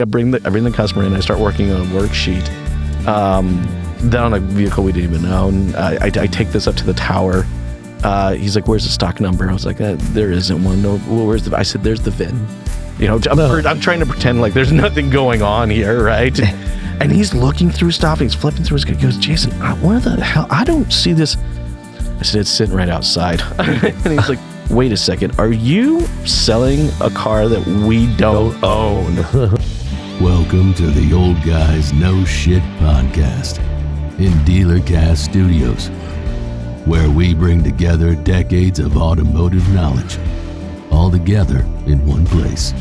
I bring the customer in. I start working on a worksheet. Then on a vehicle we didn't even own. I take this up to the tower. He's like, "Where's the stock number?" I was like, "There isn't one." No, well, where's the? I said, "There's the VIN." You know, I'm trying to pretend like there's nothing going on here, right? And he's looking through stuff. And he's flipping through his. He goes, "Jason, where the hell? I don't see this." I said, "It's sitting right outside." And he's like, "Wait a second. Are you selling a car that we don't own?" Welcome to the Old Guys No Shit podcast in Dealercast Studios, where we bring together decades of automotive knowledge, all together in one place.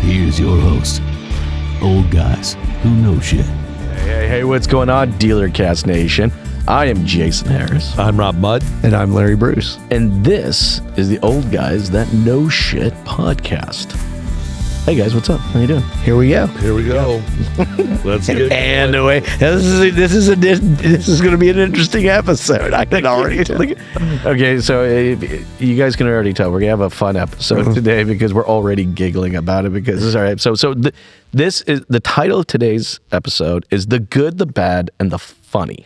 Here's your host, Old Guys Who Know Shit. Hey, what's going on, Dealercast Nation? I am Jason Harris. I'm Rob Mudd. And I'm Larry Bruce. And this is the Old Guys That Know Shit podcast. Hey guys, what's up? How you doing? Here we go. Let's get And away. This is going to be an interesting episode. I can already tell. Okay, so you guys can already tell we're gonna have a fun episode today because we're already giggling about it. Because this is all right. This is the title of today's episode is The Good, the Bad, and the Funny.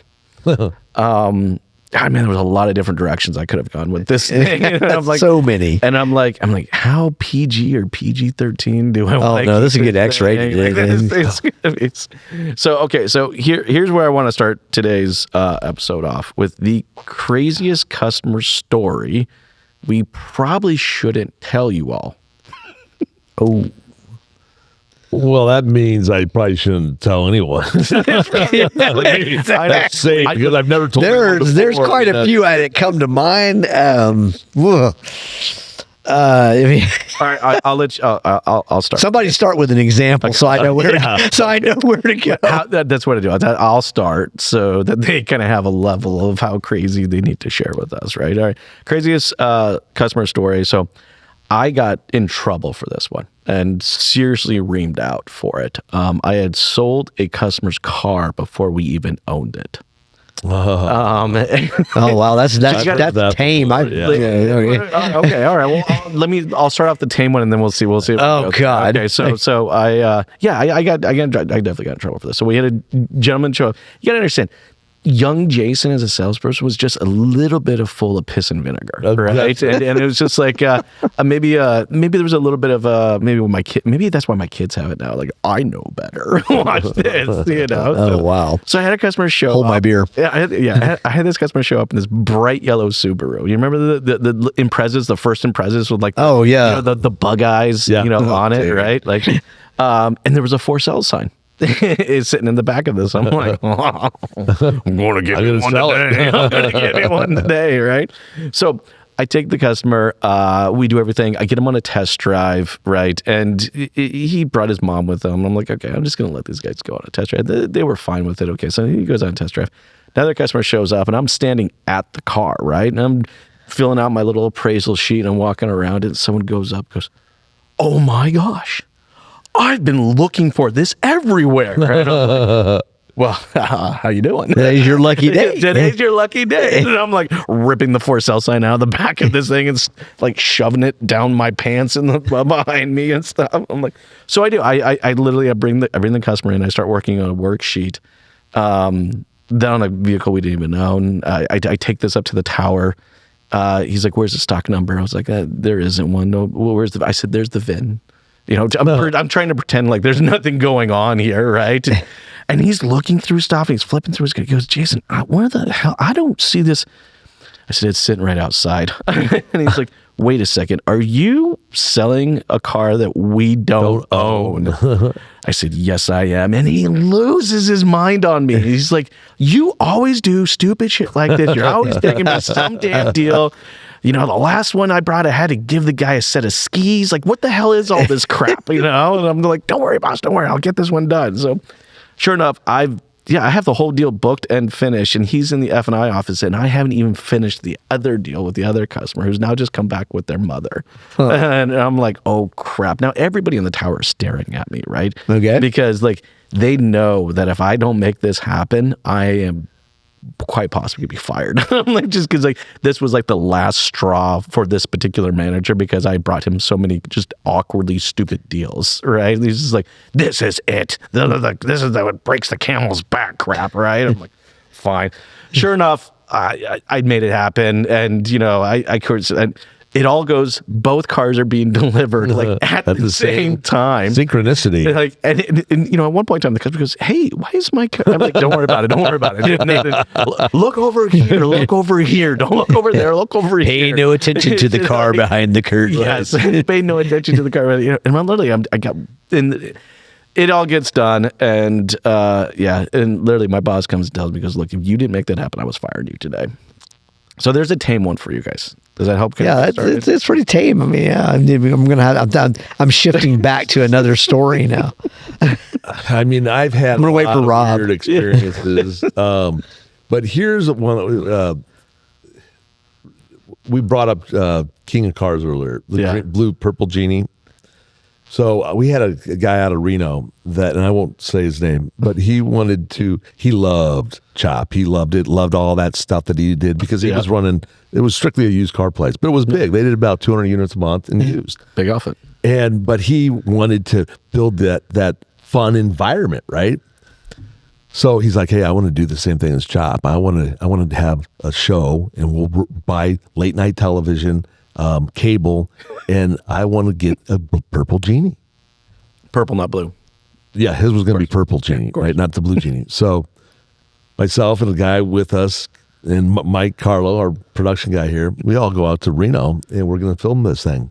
I mean, there was a lot of different directions I could have gone with this thing. I'm like, so many. And I'm like, how PG or PG-13 do I want? Oh no, this is get X-rated. So here's where I want to start today's episode off with the craziest customer story we probably shouldn't tell you all. Oh. Well, that means I probably shouldn't tell anyone. Because I've never told. There's quite a few that come to mind. All right, I'll let you. I'll start. Somebody start with an example, so I know where. So I know where to go. That's what I do. I'll start so that they kind of have a level of how crazy they need to share with us, right? All right, craziest customer story. So I got in trouble for this one and seriously reamed out for it. I had sold a customer's car before we even owned it. Oh wow, that's tame. Okay, all right. Well, I'll start off the tame one, and then we'll see. Oh God. Okay, so I definitely got in trouble for this. So we had a gentleman show up. You gotta understand, young Jason as a salesperson was just a little bit of full of piss and vinegar, right? And it was just like maybe there was a little bit of maybe with my kid. Maybe that's why my kids have it now. Like, I know better. Watch this, you know. Oh wow! So I had a customer show. Hold my beer. Yeah, I had this customer show up in this bright yellow Subaru. You remember the Imprezas, the first Imprezas with like the bug eyes, on it, right? Like, and there was a for sale sign. Is sitting in the back of this. I'm like, I'm going to get me one today. I'm going to get me one today, right? So I take the customer. We do everything. I get him on a test drive, right? And he brought his mom with him. I'm like, okay, I'm just going to let these guys go on a test drive. They were fine with it. Okay, so he goes on a test drive. Another customer shows up, and I'm standing at the car, right? And I'm filling out my little appraisal sheet, and I'm walking around, and someone goes up, goes, "Oh my gosh, I've been looking for this everywhere." Like, well, how you doing? Today's your lucky day. Today's your lucky day. And I'm like ripping the for sale sign out of the back of this thing and like shoving it down my pants and behind me and stuff. I'm like, so I do. I literally bring the customer in. I start working on a worksheet. Then on a vehicle we didn't even own. I take this up to the tower. He's like, "Where's the stock number?" I was like, "There isn't one." No, well, where's the? I said, "There's the VIN." You know, I'm trying to pretend like there's nothing going on here, right? And he's looking through stuff. And he's flipping through his. He goes, "Jason, where the hell? I don't see this." I said, "It's sitting right outside." And he's like, "Wait a second. Are you selling a car that we don't own?" I said, "Yes, I am." And he loses his mind on me. He's like, "You always do stupid shit like this. You're always taking me some damn deal. You know, the last one I brought, I had to give the guy a set of skis. Like, what the hell is all this crap, you know?" And I'm like, "Don't worry, boss, don't worry. I'll get this one done." So sure enough, I have the whole deal booked and finished, and he's in the F&I office, and I haven't even finished the other deal with the other customer who's now just come back with their mother. And I'm like, oh, crap. Now, everybody in the tower is staring at me, right? Okay. Because, like, they know that if I don't make this happen, I am quite possibly be fired. I'm like, just because like this was like the last straw for this particular manager because I brought him so many just awkwardly stupid deals, right? He's just like, this is it. This is what breaks the camel's back crap, right? I'm like, fine. Sure enough, I made it happen. And, you know, and it all goes, both cars are being delivered like at the same time. Synchronicity. And, like, and, you know, at one point in time, the customer goes, hey, why is my car? I'm like, don't worry about it. Don't worry about it. Look over here. Look over here. Don't look over there. Look over here. Pay no attention to the car behind the curtain. Yes. Pay no attention to the car. You know, and literally, I got in. It all gets done, and and literally my boss comes and tells me, goes, look, if you didn't make that happen, I was firing you today. So there's a tame one for you guys. Does that help? Yeah, it's pretty tame. I mean, yeah, I'm shifting back to another story now. I mean, I've had I'm gonna wait for Rob. weird experiences. But here's one. We brought up King of Cars earlier, the blue purple genie. So we had a guy out of Reno that, and I won't say his name, but he loved Chop. He loved it, loved all that stuff that he did because he was running, it was strictly a used car place, but it was big. They did about 200 units a month in used. Big outfit. But he wanted to build that fun environment, right? So he's like, hey, I want to do the same thing as Chop. I want to have a show, and we'll buy late night television, cable, and I want to get a purple genie. Purple, not blue. Yeah, his was going to be purple genie, right? Not the blue genie. So myself and a guy with us and Mike Carlo, our production guy here, we all go out to Reno and we're going to film this thing.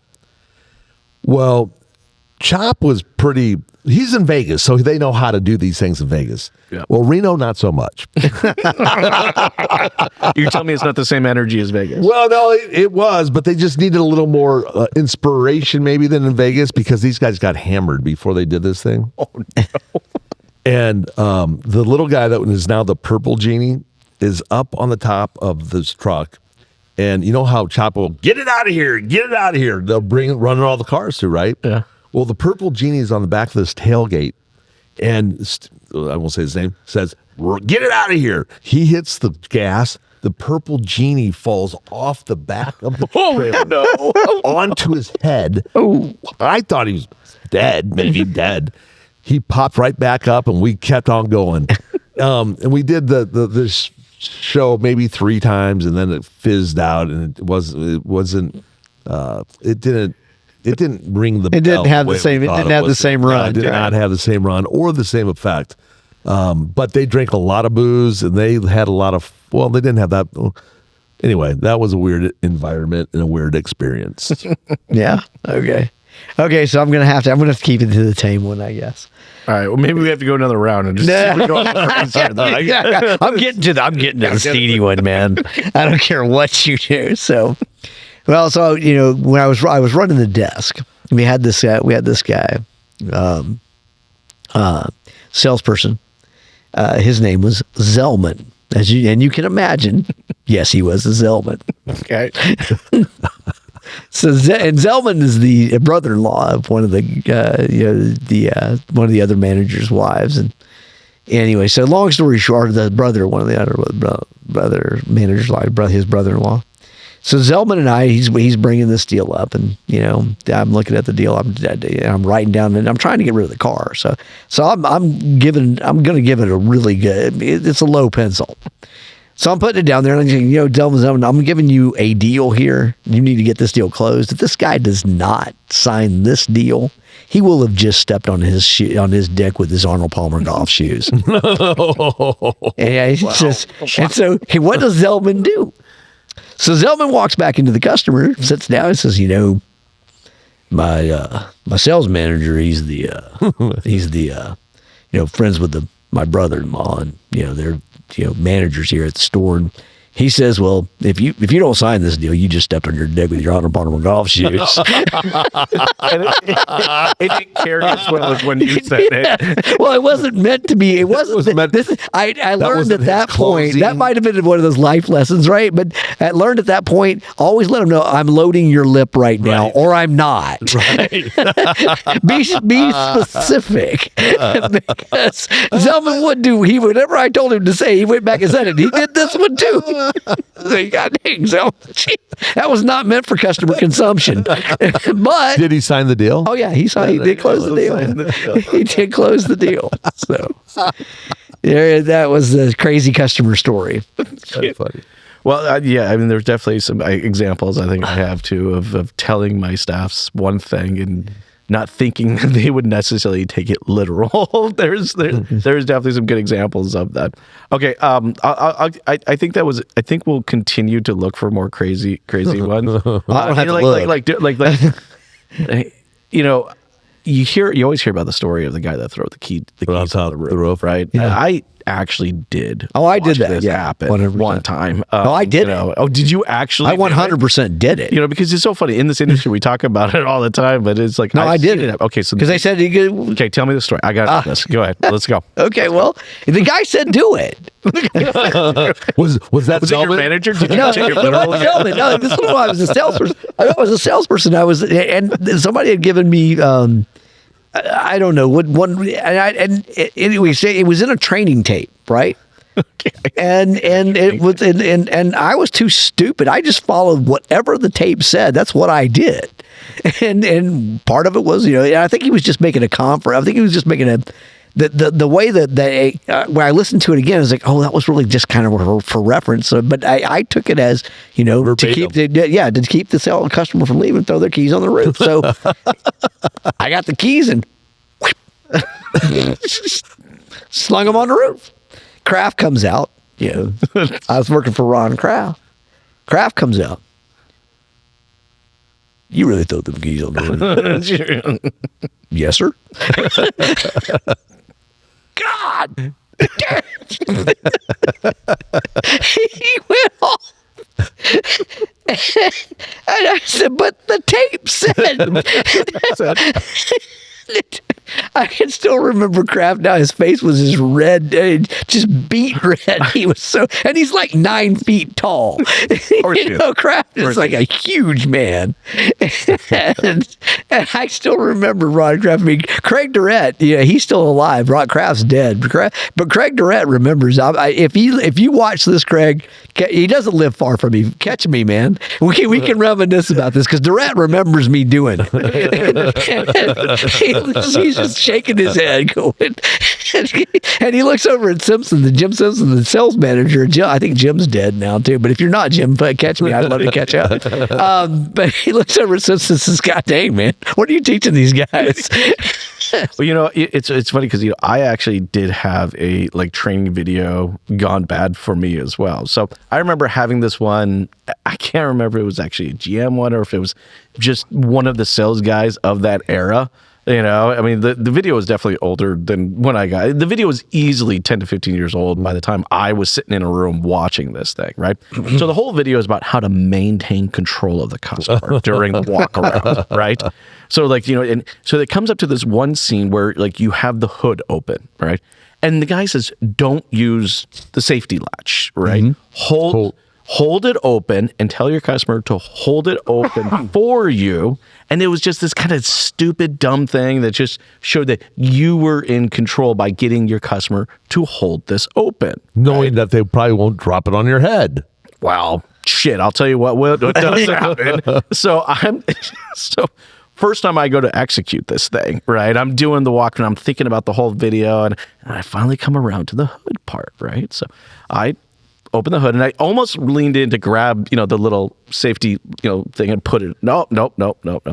Well, Chop was he's in Vegas, so they know how to do these things in Vegas. Yeah. Well, Reno, not so much. You're telling me it's not the same energy as Vegas? Well, no, it was, but they just needed a little more inspiration maybe than in Vegas because these guys got hammered before they did this thing. Oh, no. And the little guy that is now the purple genie is up on the top of this truck. And you know how Chop will, get it out of here, get it out of here. They'll running all the cars through, right? Yeah. Well, the purple genie is on the back of this tailgate, and I won't say his name, says, get it out of here. He hits the gas. The purple genie falls off the back of the trailer onto his head. Oh, I thought he was dead, maybe dead. He popped right back up, and we kept on going. And we did this show maybe 3 times, and then it fizzed out, and it didn't ring the bell. It didn't have the same. It didn't have the same run. It did not have the same run or the same effect. But they drank a lot of booze, and they had a lot of. Well, they didn't have that. Anyway, that was a weird environment and a weird experience. Yeah. Okay. So I'm gonna have to keep it to the tame one, I guess. All right. Well, maybe we have to go another round and just see what going on. I'm getting to the steamy one, man. I don't care what you do. So. Well, so you know, when I was running the desk, we had this guy, salesperson. His name was Zellman, and you can imagine. Yes, he was a Zellman. Okay. So and Zellman is the brother-in-law of one of the one of the other manager's wives, and anyway, so long story short, one of the other brother manager's wife, his brother-in-law. So Zellman and I, he's bringing this deal up, and you know, I'm looking at the deal. I'm writing down, and I'm trying to get rid of the car. So I'm going to give it a really good. It's a low pencil. So I'm putting it down there, and I'm saying, you know, Zellman, I'm giving you a deal here. You need to get this deal closed. If this guy does not sign this deal, he will have just stepped on his dick with his Arnold Palmer golf shoes. And so what does Zellman do? So Zellman walks back into the customer, sits down, and says, "You know, my sales manager, he's the friends with my brother-in-law, and you know they're managers here at the store, and He says, "Well, if you don't sign this deal, you just step on your dick with your honorable golf shoes." And it didn't carry as well as when you said it. Well, it wasn't meant to be. It wasn't. I learned at that point. That might have been one of those life lessons, right? But I learned at that point. Always let them know I'm loading your lip right now, or I'm not. Right. be specific, because Zellman would do. Whatever I told him to say, he went back and said it. He did this one too. So God dang, Zellman, that was not meant for customer consumption. But Did he sign the deal? oh yeah, he did close the deal. He did close the deal. So yeah, that was the crazy customer story. That's funny. Well, yeah, I mean, there's definitely some examples I think I have too of telling my staffs one thing and not thinking that they would necessarily take it literal. There's definitely some good examples of that. Okay, I think that was. I think we'll continue to look for more crazy ones. I'll have to like, you know, you always hear about the story of the guy that threw the keys on top of the roof, right? Yeah. I actually did. Oh, I did watch that. This Yeah, happen 100%. one time. Oh, I did. You know, oh, did you actually? I 100% did it. You know, because it's so funny in this industry. We talk about it all the time, but it's like No, I did seen it. Okay, so because they said you could. okay, tell me the story. I got this. Go ahead. Let's go. Okay, well, the guy said do it. Was that Was it your Zellman? manager? Did you No, take your no, literal? no, this is when I was a salesperson. I was a salesperson. And somebody had given me, I don't know what one, anyway, it was in a training tape, right? Okay. And it was, and I was too stupid. I just followed whatever the tape said. That's what I did. And part of it was, you know, I think he was just making a conference. I think he was just making the way that when I listened to it again, I was like, oh, that was really just kind of for reference. So, but I took it as, you know, Verbatim. to keep the customer from leaving, throw their keys on the roof. So I got the keys and slung them on the roof. Kraft comes out. You know, I was working for Ron Kraft. Kraft comes out. You really throw them keys on the roof? Yes, sir. God. He went off. And I said, but the tape said. I can still remember Kraft now. His face was just red, just beet red. He was so, and he's like 9 feet tall. You know, Kraft is like a huge man. and I still remember Ron Kraft. I mean, Craig Durrett, yeah, he's still alive. Ron Kraft's dead. But Craig Durrett remembers. If you watch this, Craig, he doesn't live far from me. Catch me, man. We can reminisce about this because Durrett remembers me doing it. He's just shaking his head, going, and he looks over at Simpson, Jim Simpson, the sales manager. I think Jim's dead now too. But if you're not Jim, catch me. I'd love to catch up. But he looks over at Simpson and says, "God dang, man, what are you teaching these guys?" Well, you know, it's funny because, you know, I actually did have a training video gone bad for me as well. So I remember having this one. I can't remember if it was actually a GM one or if it was just one of the sales guys of that era. You know, I mean, the video was definitely older than when I got it. The video was easily 10 to 15 years old by the time I was sitting in a room watching this thing, right? So the whole video is about how to maintain control of the customer during the walk around, right? So you know, and so it comes up to this one scene where you have the hood open, right? And the guy says, don't use the safety latch, right? Mm-hmm. Hold it open and tell your customer to hold it open for you. And it was just this kind of stupid, dumb thing that just showed that you were in control by getting your customer to hold this open. Knowing that they probably won't drop it on your head. Well, shit, I'll tell you what does happen. So first time I go to execute this thing, right? I'm doing the walk and I'm thinking about the whole video and I finally come around to the hood part, right? So I open the hood and I almost leaned in to grab, you know, the little safety, you know, thing and put it. Nope.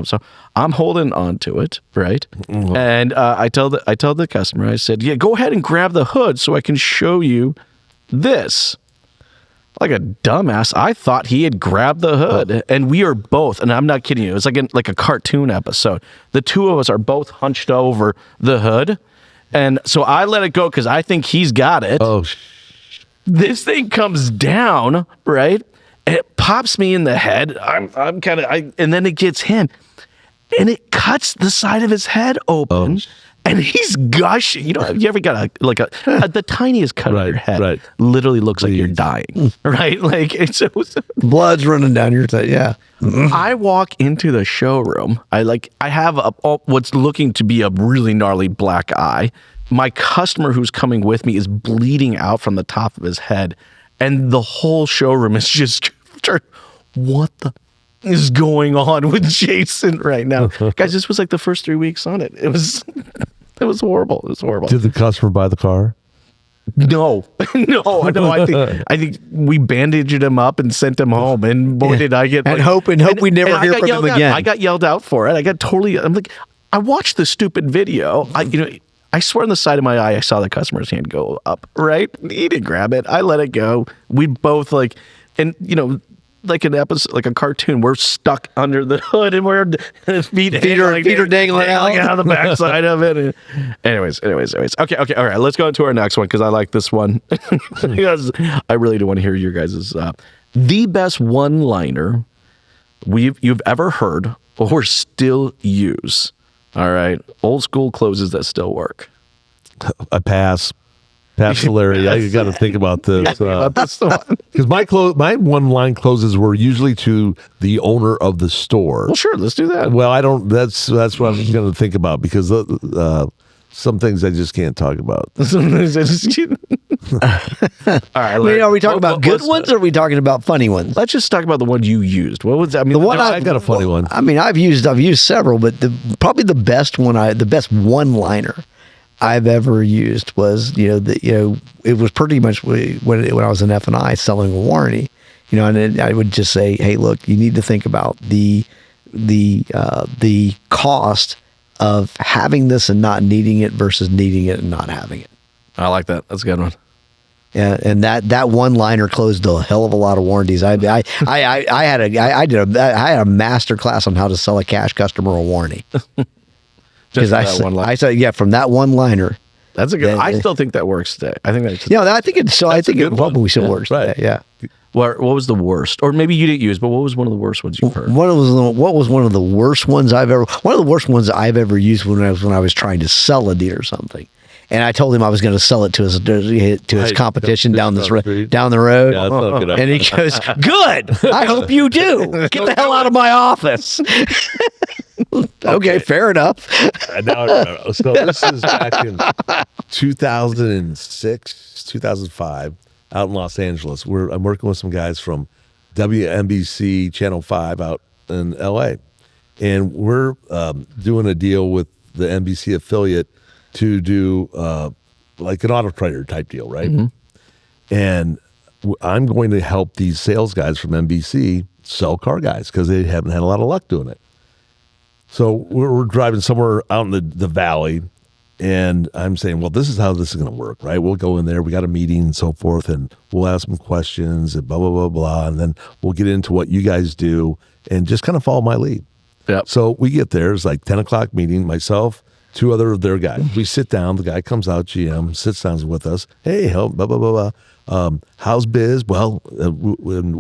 So I'm holding on to it, right? Mm-hmm. And I tell the customer, I said, yeah, go ahead and grab the hood so I can show you this. Like a dumbass, I thought he had grabbed the hood, and we are both, and I'm not kidding you, it's like a cartoon episode. The two of us are both hunched over the hood, and so I let it go because I think he's got it. Oh, This thing comes down, right? And it pops me in the head. I'm kind of, and then it gets him, and it cuts the side of his head open. And he's gushing. You know, you ever got the tiniest cut on your head? Literally looks like you're dying, right? Like Blood's running down your side. Yeah. I walk into the showroom. I have what's looking to be a really gnarly black eye. My customer who's coming with me is bleeding out from the top of his head, and the whole showroom is just, what the is going on with Jason right now? Guys, this was like the first 3 weeks on it. It was horrible. It was horrible. Did the customer buy the car? No. I think we bandaged him up and sent him home. And boy, did I get and hope we never hear from him again. I got yelled out for it. I'm like, I watched the stupid video. I swear on the side of my eye, I saw the customer's hand go up. Right? He didn't grab it. I let it go. We both like an episode, like a cartoon, we're stuck under the hood and we're feet are dangling out the backside of it. Anyways. Okay. All right. Let's go into our next one because I like this one because I really do want to hear your guys' the best one-liner you've ever heard or still use. All right. Old school closes that still work. I pass. That's hilarious. I got to think about this because my one-line closes were usually to the owner of the store. Well, sure, let's do that. Well, I don't. That's what I'm going to think about because some things I just can't talk about. All right. Are we talking about good ones or are we talking about funny ones? Let's just talk about the one you used. What was that? I mean, I've got a funny one. I mean, I've used several, but probably the best one-liner I've ever used was, it was pretty much when I was in F&I selling a warranty, and then I would just say, hey, look, you need to think about the cost of having this and not needing it versus needing it and not having it. I like that. That's a good one. Yeah, and that one-liner closed a hell of a lot of warranties. I had a master class on how to sell a cash customer a warranty. Because I said, from that one-liner. That's a good. I still think that works today. I think that's. I think it. So I think it probably still works today. Yeah. What was the worst, or maybe you didn't use, but what was one of the worst ones you've heard? What was one of the worst ones I've ever used when I was trying to sell a dealer something. And I told him I was going to sell it to his competition down the road. Yeah, that's not a good idea. And he goes, "Good. I hope you do. Get the hell out of my office." Okay, fair enough. Now I remember. So this is back in 2006, 2005, out in Los Angeles. I'm working with some guys from WNBC Channel 5 out in LA, and we're doing a deal with the NBC affiliate to do like an auto trader type deal, right? Mm-hmm. And I'm going to help these sales guys from NBC sell car guys because they haven't had a lot of luck doing it. So we're driving somewhere out in the valley, and I'm saying, well, this is how this is going to work, right? We'll go in there, we got a meeting and so forth, and we'll ask them questions and blah, blah, blah, blah, and then we'll get into what you guys do and just kind of follow my lead. Yep. So we get there, it's like 10 o'clock meeting, myself, two other of their guys. We sit down, the guy comes out, GM, sits down with us. Hey, help, blah, blah, blah, blah. How's biz? Well,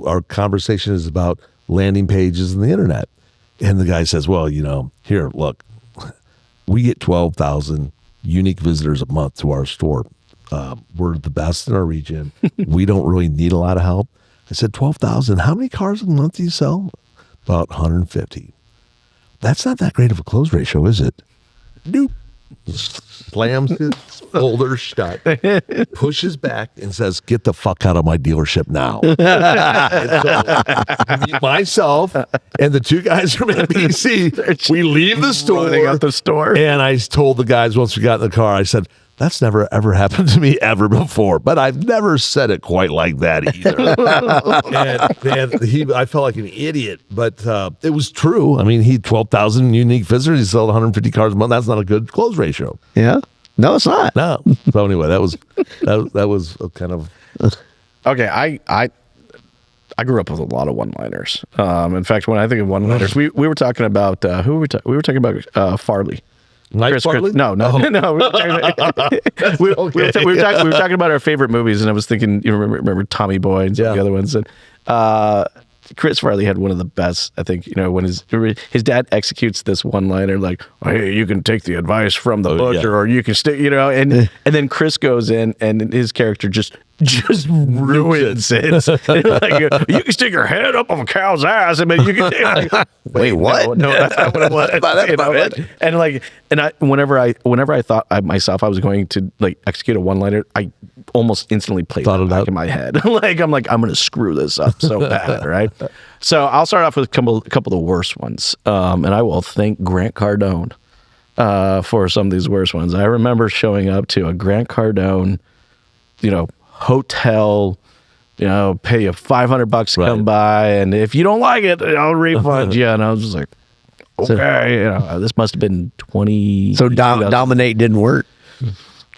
our conversation is about landing pages and the internet. And the guy says, well, here, look, we get 12,000 unique visitors a month to our store. We're the best in our region. We don't really need a lot of help. I said, 12,000, how many cars a month do you sell? About 150. That's not that great of a close ratio, is it? Nope. Slams his folder shut, pushes back, and says, get the fuck out of my dealership now. And so, myself and the two guys from NBC, we leave the store. And I told the guys once we got in the car, I said, that's never, ever happened to me ever before, but I've never said it quite like that either. and I felt like an idiot, but it was true. I mean, he had 12,000 unique visitors. He sold 150 cars a month. That's not a good close ratio. Yeah. No, it's not. No. So anyway, that was kind of. Okay. I grew up with a lot of one-liners. In fact, when I think of one-liners, we were talking about, we were talking about Farley. Night Farley? No. We were talking about our favorite movies, and I was thinking, you remember Tommy Boy and some of the other ones, and Chris Farley had one of the best. I think when his dad executes this one-liner like, "Hey, you can take the advice from the butcher, or you can stick," and then Chris goes in, and his character just ruins it. Like, you can stick your head up on a cow's ass, and you can. Wait, what? No, that's not what it was. That's not it. And whenever I thought I was going to like execute a one-liner, I almost instantly played it back in my head. I'm going to screw this up so bad, right? So I'll start off with a couple of the worst ones, and I will thank Grant Cardone for some of these worst ones. I remember showing up to a Grant Cardone, hotel, pay you $500 to come by, and if you don't like it, I'll refund you. And I was just like, okay, this must have been 20. So Dominate didn't work.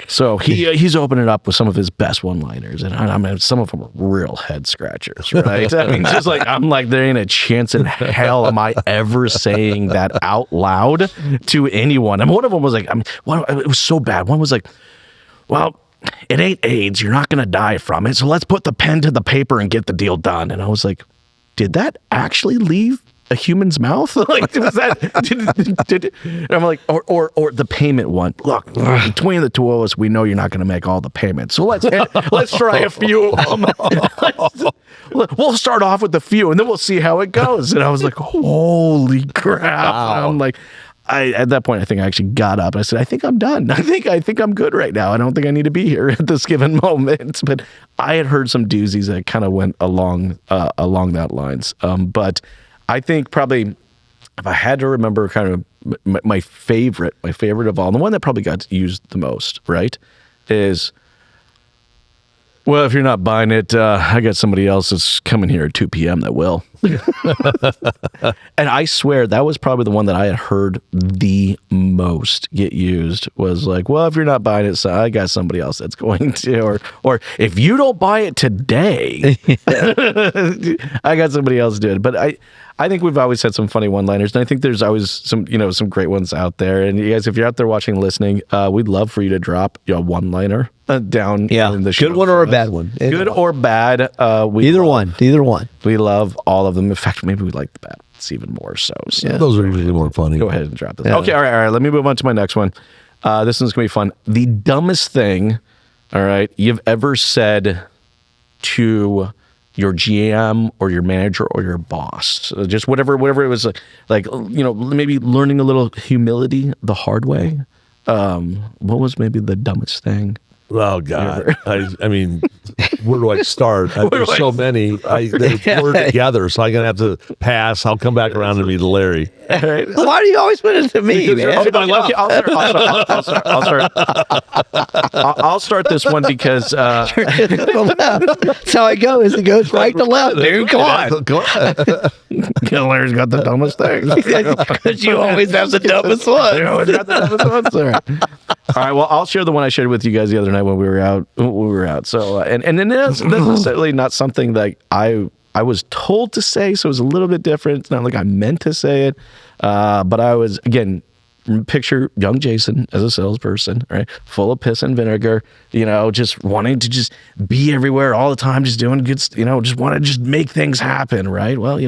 So he's opening up with some of his best one-liners, and I mean, some of them are real head scratchers, right? I mean, just like there ain't a chance in hell am I ever saying that out loud to anyone. And one of them was like, it was so bad. One was like, well, it ain't AIDS. You're not going to die from it. So let's put the pen to the paper and get the deal done. And I was like, did that actually leave a human's mouth? Like, was that? Did and I'm like, or the payment one. Look, between the two of us, we know you're not going to make all the payments. So let's try a few of them. We'll start off with a few, and then we'll see how it goes. And I was like, holy crap! Wow. I'm like. At that point, I think I actually got up. I said, I think I'm done. I think I'm good right now. I don't think I need to be here at this given moment. But I had heard some doozies that kind of went along that lines. But I think probably if I had to remember kind of my favorite of all, the one that probably got used the most, right, is, well, if you're not buying it, I got somebody else that's coming here at 2 p.m. that will. And I swear that was probably the one that I had heard the most get used, was like, well, if you're not buying it, so I got somebody else that's going to, or if you don't buy it today, I got somebody else doing it. But I think we've always had some funny one-liners, and I think there's always some great ones out there. And you guys, if you're out there watching, listening, we'd love for you to drop a one-liner down in the show. Good one or a bad one. Good or bad. Either one. We love all of them. In fact, maybe we like the bad ones even more so. Yeah, those are usually more funny. Go ahead and drop this. Yeah. Okay, all right. Let me move on to my next one. This one's going to be fun. The dumbest thing, all right, you've ever said to your GM or your manager or your boss, just whatever it was, like maybe learning a little humility the hard way. What was maybe the dumbest thing? Oh God! I mean, where do I start? There's so many. They're blurred together, so I'm gonna have to pass. I'll come back around to be Larry. Right. Why do you always put it to me, man? I'll start this one because that's how it goes. It goes right to left, dude. Come on. Larry's got the dumbest thing. Because you always have the dumbest one. You always got the dumbest ones. All right. Well, I'll share the one I shared with you guys the other night when we were out. So, and that's necessarily not something that I was told to say, so it was a little bit different. It's not like I meant to say it, but I was, again, picture young Jason as a salesperson, right? Full of piss and vinegar, just wanting to just be everywhere all the time, just doing good, just want to just make things happen, right? Well,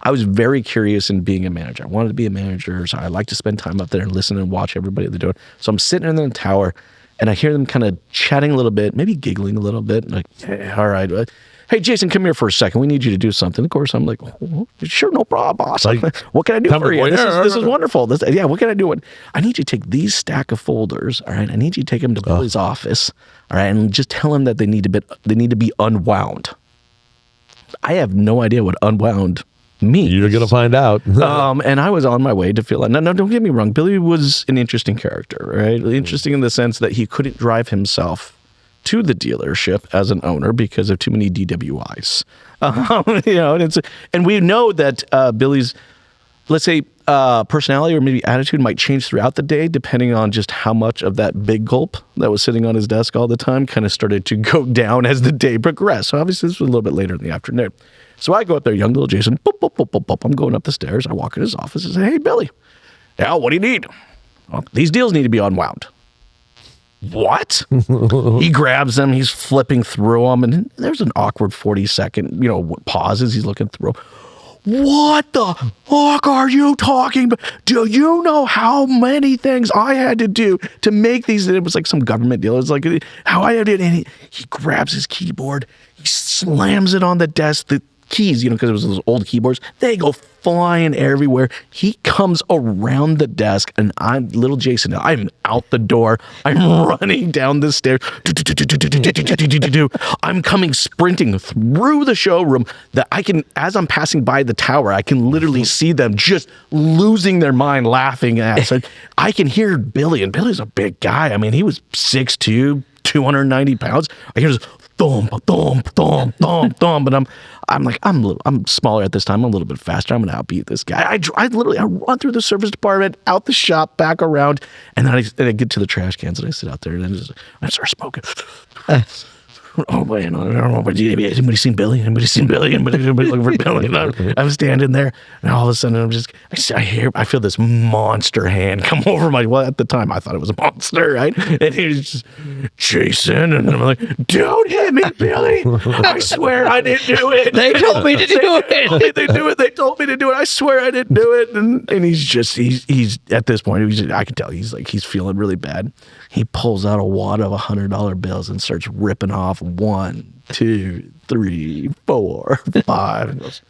I was very curious in being a manager. I wanted to be a manager, so I like to spend time up there and listen and watch everybody they're doing. So I'm sitting in the tower, and I hear them kind of chatting a little bit, maybe giggling a little bit, like, hey, all right, hey, Jason, come here for a second. We need you to do something. Of course, I'm like, oh, sure, no problem, boss. What can I do for you? This is wonderful. What can I do? I need you to take these stack of folders, all right? I need you to take them to Billy's office, all right? And just tell him that they need to be unwound. I have no idea what unwound means. You're going to find out. And I was on my way to feel like, no, don't get me wrong. Billy was an interesting character, right? Interesting in the sense that he couldn't drive himself to the dealership as an owner because of too many DWIs. And we know that Billy's, let's say, personality or maybe attitude might change throughout the day depending on just how much of that big gulp that was sitting on his desk all the time kind of started to go down as the day progressed. So obviously this was a little bit later in the afternoon. So I go up there, young little Jason, boop, boop, boop, boop, boop. I'm going up the stairs. I walk in his office and say, hey, Billy, what do you need? well, these deals need to be unwound. What? He grabs them. He's flipping through them, and there's an awkward 40-second, pauses. He's looking through. What the fuck are you talking about? Do you know how many things I had to do to make these? It was like some government deal. It's like how I did it. And he grabs his keyboard. He slams it on the desk. The keys, because it was those old keyboards, they go flying everywhere. He comes around the desk, and I'm little Jason. I'm out the door. I'm running down the stairs. I'm coming sprinting through the showroom that I can, as I'm passing by the tower, I can literally see them just losing their mind laughing at us. I can hear Billy, and Billy's a big guy. I mean, he was 6'2", 290 pounds. I hear this thump, thump, thump, thump, thump, and I'm smaller at this time. I'm a little bit faster. I'm gonna outbeat this guy. I run through the service department, out the shop, back around, and then I get to the trash cans and I sit out there and I start smoking. Oh man, I don't know. But anybody seen Billy? Anybody seen Billy? Anybody looking for Billy? And I'm standing there, and all of a sudden I feel this monster hand come over my. Well, at the time I thought it was a monster, right? And he was just Jason, and I'm like, "Don't hit me, Billy! I swear I didn't do it. They told me to do it. They do it. They told me to do it. I swear I didn't do it." And he's at this point, I can tell he's feeling really bad. He pulls out a wad of $100 bills and starts ripping off 1, 2, 3, 4, 5, and goes,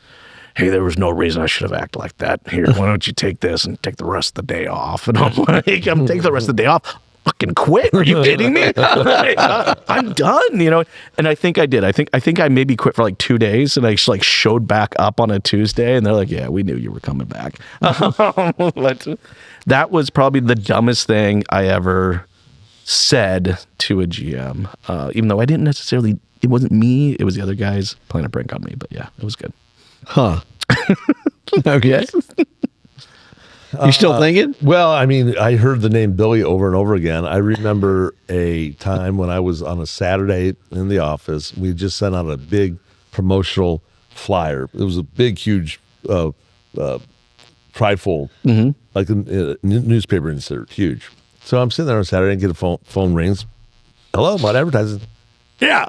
"Hey, there was no reason I should have acted like that. Here, why don't you take this and take the rest of the day off?" And I'm like, "I'm taking the rest of the day off. Fucking quit. Are you kidding me? I'm done, And I think I did. I think I maybe quit for like 2 days, and I just showed back up on a Tuesday, and they're like, "Yeah, we knew you were coming back." But that was probably the dumbest thing I ever said to a GM, even though I didn't necessarily, it wasn't me, it was the other guys playing a prank on me. But yeah, it was good. Huh. Okay. You still thinking? Well, I mean, I heard the name Billy over and over again. I remember a time when I was on a Saturday in the office. We just sent out a big promotional flyer. It was a big, huge trifold, like a newspaper insert, huge. So I'm sitting there on Saturday and get a phone rings. "Hello, Mud Advertising." "Yeah.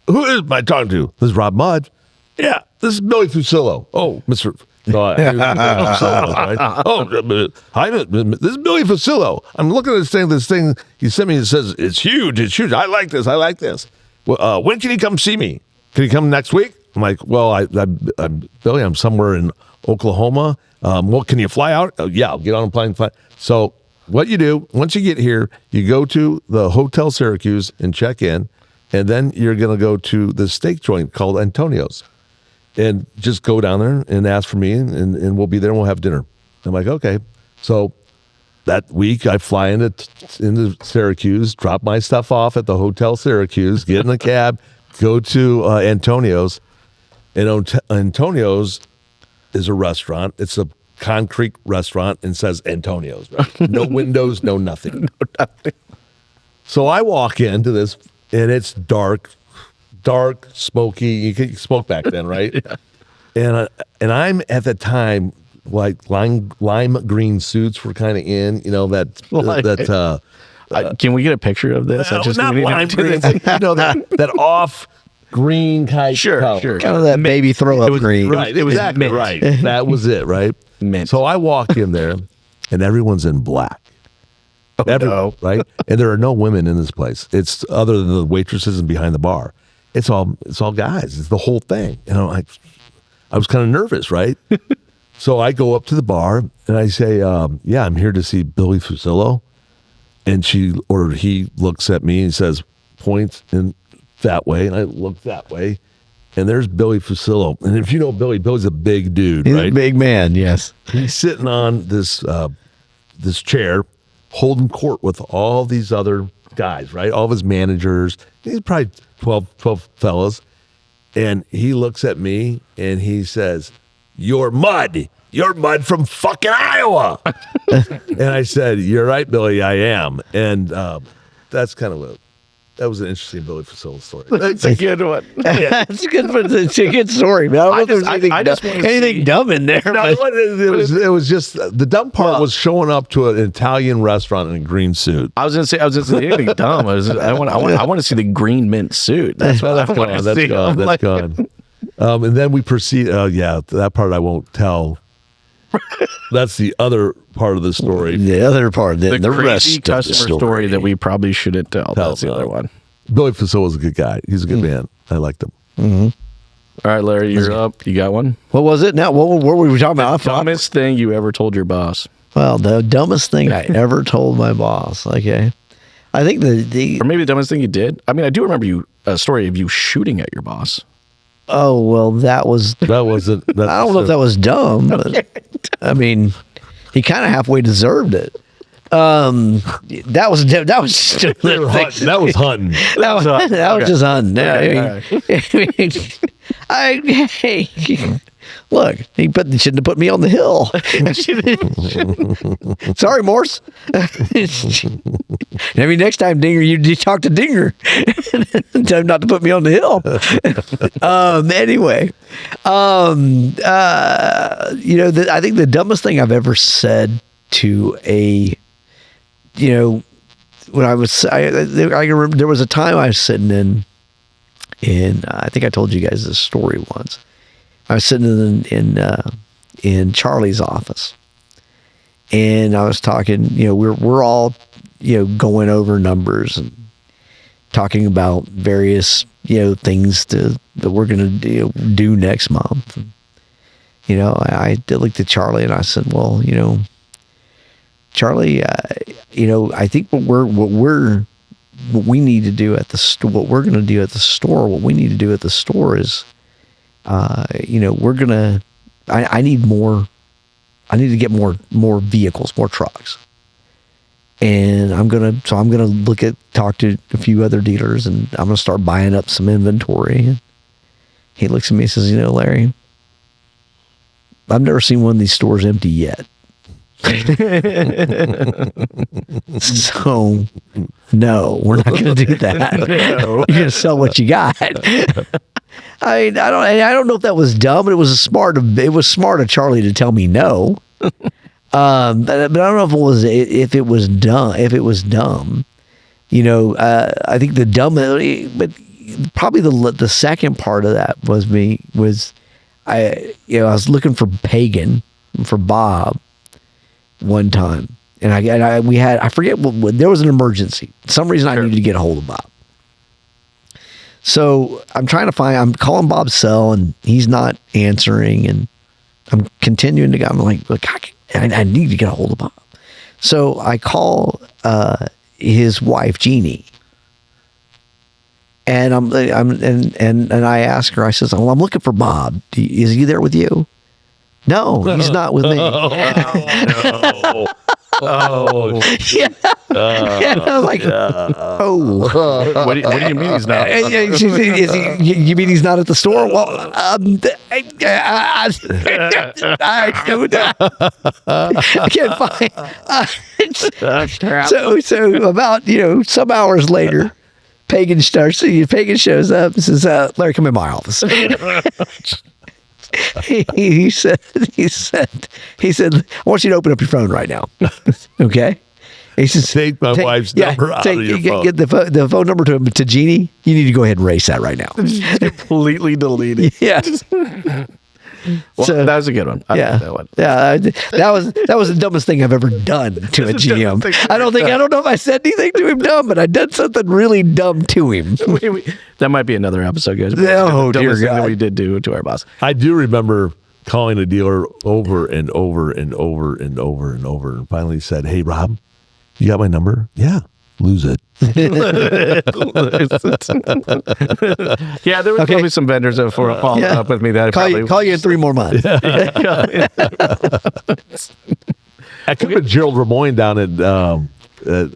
Who is my talking to?" "This is Rob Mudd." "Yeah. This is Billy Fusillo." "Oh, Mr. Fusillo, right? "Oh, hi, this is Billy Fusillo. I'm looking at this thing you sent me. It says it's huge. It's huge. I like this. Well, when can he come see me? Can he come next week?" I'm like, "Well, I'm Billy. I'm somewhere in Oklahoma. Well, can you fly out?" "Oh, yeah, I'll get on a plane and fly." So what you do, once you get here, you go to the Hotel Syracuse and check in, and then you're going to go to the steak joint called Antonio's, and just go down there and ask for me, and we'll be there and we'll have dinner. I'm like, okay. So that week I fly into Syracuse, drop my stuff off at the Hotel Syracuse, get in a cab, go to Antonio's, and Antonio's is a restaurant. It's a concrete restaurant and says Antonio's, right? No windows, no nothing. So I walk into this, and it's dark, smoky. You could smoke back then, right? Yeah. And I'm at the time like lime green suits were kind of in, can we get a picture of this? Not lime green, that off green type color. Sure. Kind of that baby throw up green. Right, exactly right. That was it, right? Mint. So I walk in there, and everyone's in black. No. Right? And there are no women in this place. It's other than the waitresses and behind the bar. It's all guys. It's the whole thing. I was kind of nervous, right? So I go up to the bar and I say, "Yeah, I'm here to see Billy Fusillo." And he looks at me and says, points in that way, and I look that way, and there's Billy Fusillo. And if you know Billy's a big dude, He's right? a big man, yes. He's sitting on this chair, holding court with all these other guys, right? All of his managers. He's probably 12 fellas. And he looks at me and he says, "You're Mud. You're Mud from fucking Iowa." And I said, "You're right, Billy, I am." And that's kind of That was an interesting Billy Facilla story. That's a good one. It's a good story, man. I don't know if there's anything dumb in there. No, but- It was just the dumb part was showing up to an Italian restaurant in a green suit. I was gonna say anything dumb. I want to see the green mint suit. That's what I want to see. That's gone. And then we proceed. That part I won't tell. That's the other part of the story. The other part, the crazy rest of the customer story that we probably shouldn't tell. That's the other one. Billy Facilla was a good guy. He's a good man. I liked him. All right, Larry, you're up. You got one? What was it? Now, what were we talking about? Dumbest thing you ever told your boss? Well, the dumbest thing I ever told my boss. Okay, I think Or maybe the dumbest thing you did? I mean, I do remember a story of you shooting at your boss. Oh, well, that wasn't. I don't know if that was dumb, but I mean, he kind of halfway deserved it. That was stupid. That was hunting. That was just hunting. Look, he shouldn't have put me on the hill. Sorry, Morse. Maybe next time, Dinger, you talk to Dinger. Tell him not to put me on the hill. Anyway, I think the dumbest thing I've ever said to when I remember there was a time I was sitting in I think I told you guys this story once. I was sitting in Charlie's office, and I was talking. We're all going over numbers and talking about various things that we're going to do next month. And, I looked at Charlie and I said, "Well, Charlie, I think what we need to do at the store, what we're going to do at the store, what we need to do at the store is." I need to get more vehicles, more trucks. And I'm going to talk to a few other dealers, and I'm going to start buying up some inventory. And he looks at me and says, Larry, I've never seen one of these stores empty yet. So no, we're not going to do that. You're going to sell what you got. I don't know if that was dumb, but it was smart of Charlie to tell me no. But I don't know if it was dumb. I think the dumb, but probably the second part of that was I was looking for Bob one time, and I forget what there was an emergency. For some reason I needed to get a hold of Bob. So I'm calling Bob's cell, and he's not answering, and I'm continuing to go. I'm like, look, I need to get a hold of Bob. So I call his wife, Jeannie, and I ask her. I says, "Oh, I'm looking for Bob. Is he there with you?" No, he's not with me. Oh, yeah. And I'm like, oh. What do you mean he's not? You mean he's not at the store? Well, I can't find. So about some hours later, Pagan shows up and says, "Larry, come in my office." He said, "I want you to open up your phone right now." Okay. He says, "Take my wife's number out of your phone. Get the phone number to Jeannie. You need to go ahead and erase that right now." Completely deleted. Yeah. Well, that was a good one. I like that one. Yeah, that was the dumbest thing I've ever done to a GM. I don't know if I said anything to him dumb, but I did something really dumb to him. That might be another episode, guys. Oh, dear God. That we did do to our boss. I do remember calling a dealer over and over and over and over and over, and finally said, "Hey, Rob, you got my number?" "Yeah." "Lose it." Yeah, there was probably some vendors that followed up with me that call you in 3 more months. I could have Gerald Ramoyne down at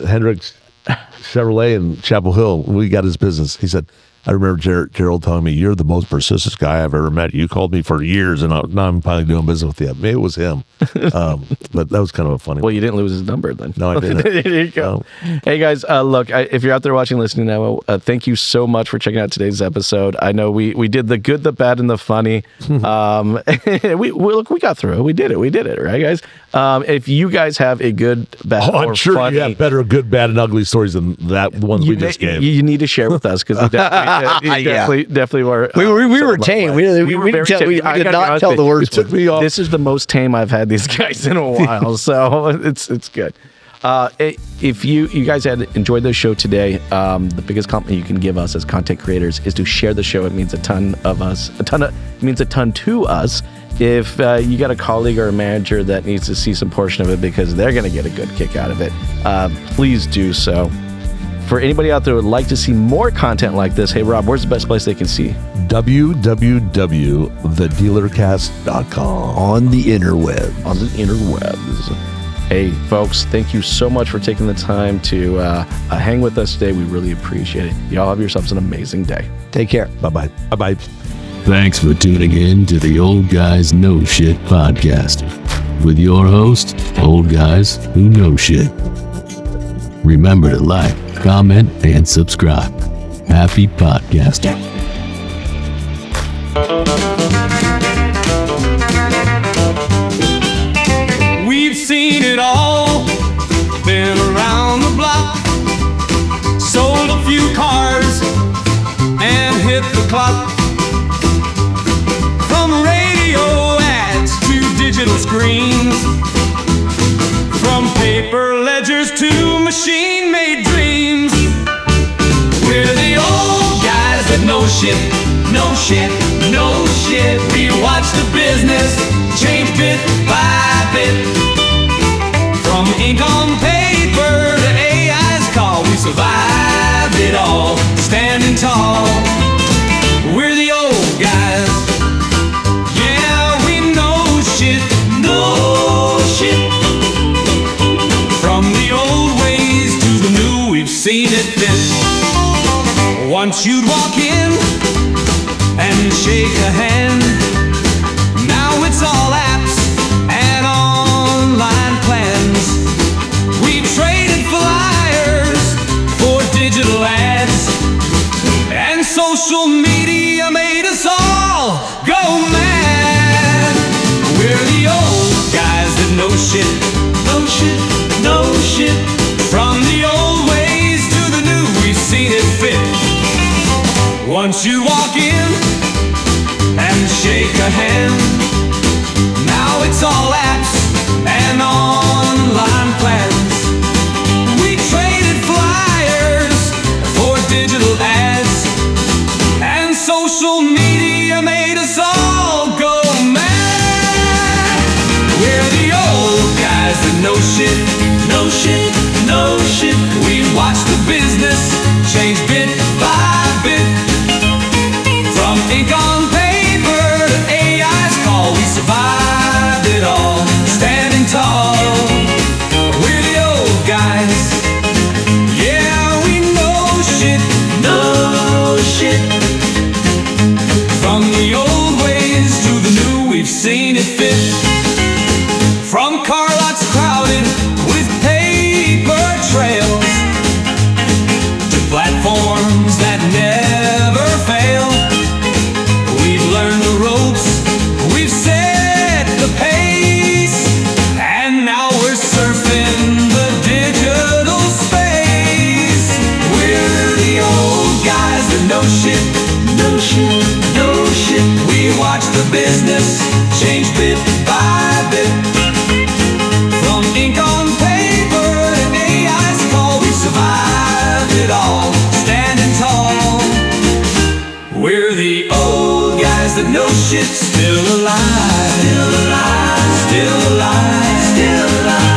Hendricks Chevrolet in Chapel Hill. We got his business. He said, I remember Gerald telling me, you're the most persistent guy I've ever met. You called me for years, and now I'm finally doing business with you. Maybe it was him. But that was kind of a funny Well, one. you didn't lose his number then. No, I didn't. There you go. Hey, guys, look, if you're out there watching, listening now, thank you so much for checking out today's episode. I know we did the good, the bad, and the funny. We got through it. We did it, right, guys? If you guys have a good, bad, I'm or sure funny, you have better good, bad, and ugly stories than that one we just gave. You need to share with us because definitely were. We were tame. We did not tell the worst. Took me off. This is the most tame I've had these guys in a while, so it's good. If you guys had enjoyed the show today, the biggest compliment you can give us as content creators is to share the show. It means a ton of us. It means a ton to us. If you got a colleague or a manager that needs to see some portion of it because they're going to get a good kick out of it, please do so. For anybody out there who would like to see more content like this, hey, Rob, where's the best place they can see? www.thedealercast.com. On the interweb. On the interwebs. Hey, folks, thank you so much for taking the time to hang with us today. We really appreciate it. Y'all have yourselves an amazing day. Take care. Bye-bye. Bye-bye. Thanks for tuning in to the Old Guys Know Shit podcast with your host, Old Guys Who Know Shit. Remember to like, comment, and subscribe. Happy podcasting. We've seen it all, been around the block, sold a few cars, and hit the clock. From radio ads to digital screens, from paper ledgers to machine-made dreams. We're the old guys that know shit, know shit, know shit. We watch the business change bit by bit. From ink on paper to AI's call, we survived it all, standing tall. We're the old guys. Yeah, we know shit, know shit. From the old ways to the new, we've seen it fit. Once you'd walk in and shake a hand. Now it's all apps and online plans. We traded flyers for digital ads, and social media made us all go mad. We're the old guys that know shit, know shit, know shit. From the old ways to the new, we've seen it fit. Once you walk in and shake a hand, now it's all apps and online plans. We traded flyers for digital ads, and social media made us all go mad. We're the old guys that know shit, know shit, know shit. We watch the business change bit by bit. From ink on paper to AI's call, we survived it all, standing tall. We're the old guys. Yeah, we know shit, know shit. From the old ways to the new, we've seen it fit. From car lots crowded with paper trails to platforms that never fail. We've learned the ropes, we've set the pace, and now we're surfing the digital space. We're the old guys that know shit, know shit, know shit. We watch the business change bit by bit. From ink on paper to AI's call, we survived it all, standing tall. We're the old guys that know shit, still alive, still alive, still alive, still alive.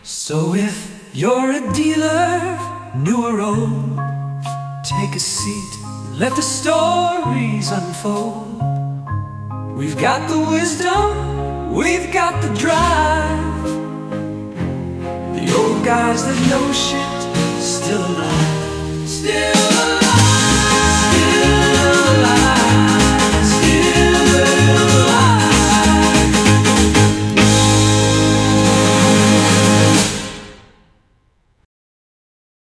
So if you're a dealer, new or old, take a seat, let the stories unfold. We've got the wisdom, We've got the drive. The old guys that know shit, still alive. Still alive.